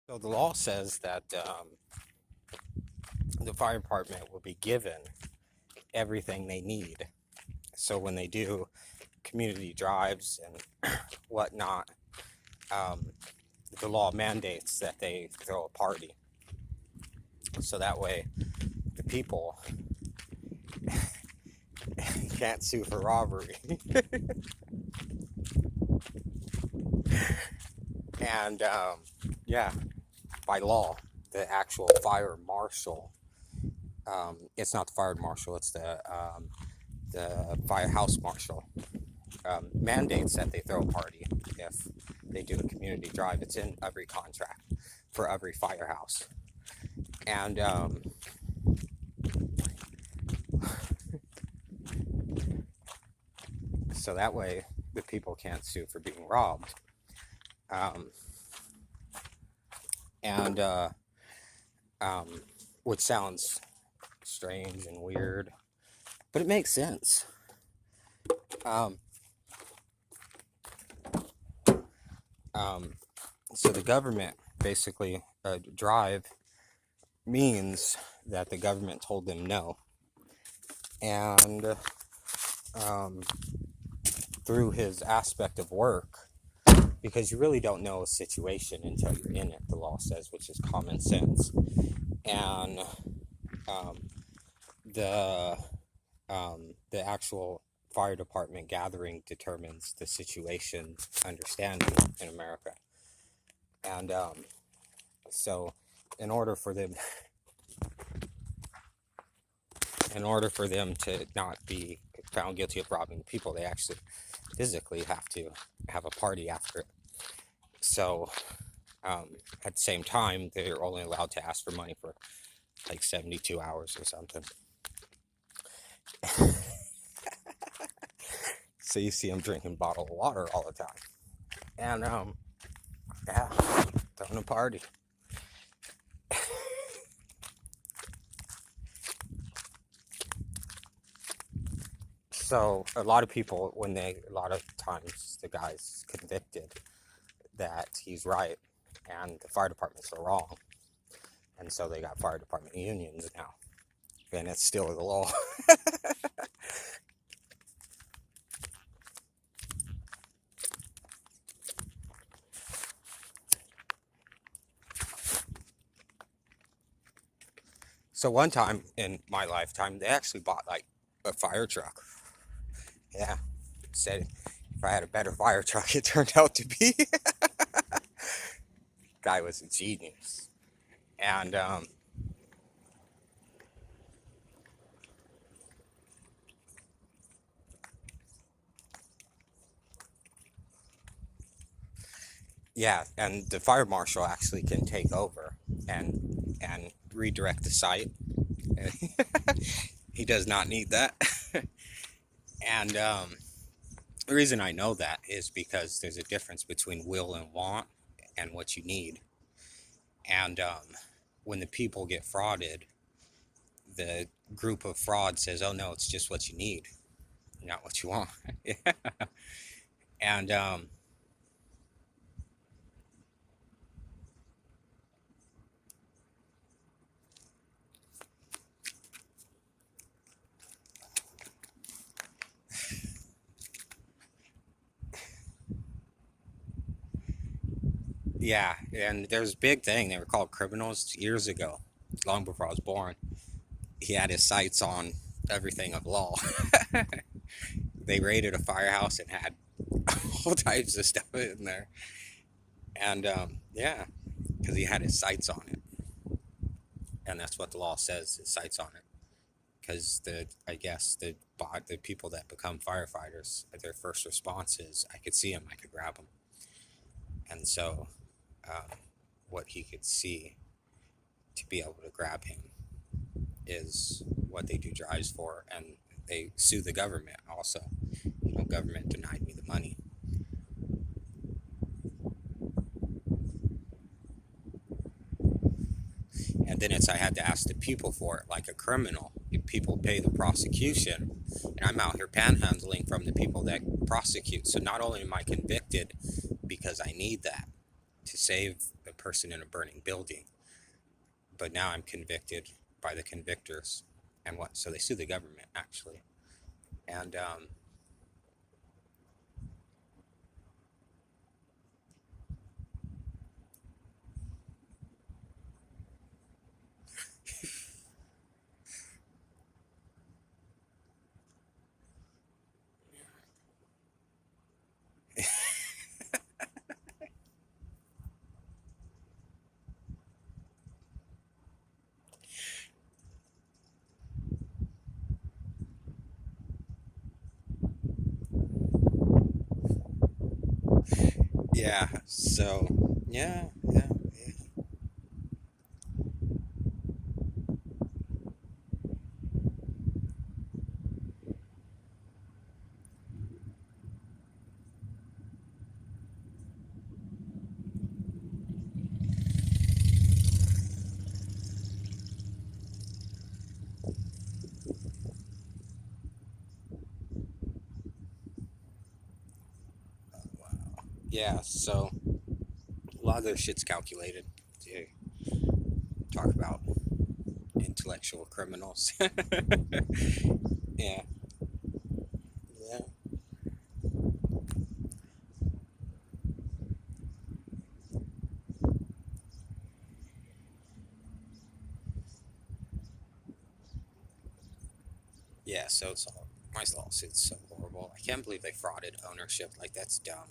So the law says that the fire department will be given everything they need. So when they do community drives and whatnot, um, the law mandates that they throw a party. So that way the people can't sue for robbery. And yeah, by law, the actual fire marshal, it's not the fire marshal, it's the firehouse marshal, mandates that they throw a party if they do a community drive. It's in every contract for every firehouse. And so that way the people can't sue for being robbed. Um, and um, which sounds strange and weird, but it makes sense. Um, um, so the government basically drive means that the government told them no, and um, through his aspect of work, because you really don't know a situation until you're in it, the law says, which is common sense. And um, the the actual fire department gathering determines the situation understanding in America. And so in order for them to not be found guilty of robbing people, they actually physically have to have a party after it. So at the same time, they're only allowed to ask for money for like 72 hours or something. So you see them drinking bottled water all the time. And yeah, throwing a party. So a lot of people, a lot of times the guy's convicted that he's right and the fire departments are wrong. And so they got fire department unions now. And it's still the law. So one time in my lifetime, they actually bought like a fire truck. Yeah. Said if I had a better fire truck, it turned out to be. Guy was a genius. And yeah, and the fire marshal actually can take over and redirect the site. He does not need that. And the reason I know that is because there's a difference between will and want and what you need. And when the people get frauded, the group of fraud says, "Oh no, it's just what you need, not what you want." And yeah, and there's a big thing. They were called criminals years ago, long before I was born. He had his sights on everything of law. They raided a firehouse and had all types of stuff in there. And yeah, because he had his sights on it. And that's what the law says, his sights on it. Because I guess the people that become firefighters, their first response is, I could see him, I could grab him. And so what he could see to be able to grab him is what they do drives for, and they sue the government also. Government denied me the money. And then I had to ask the people for it like a criminal. People pay the prosecution, and I'm out here panhandling from the people that prosecute. So not only am I convicted because I need that to save person in a burning building, but now I'm convicted by the convictors, and what? So they sue the government actually, and yeah. So yeah, yeah, yeah. Yeah, so a lot of this shit's calculated to talk about intellectual criminals. Yeah, yeah, yeah. So it's all my lawsuit's so horrible. I can't believe they frauded ownership. Like that's dumb.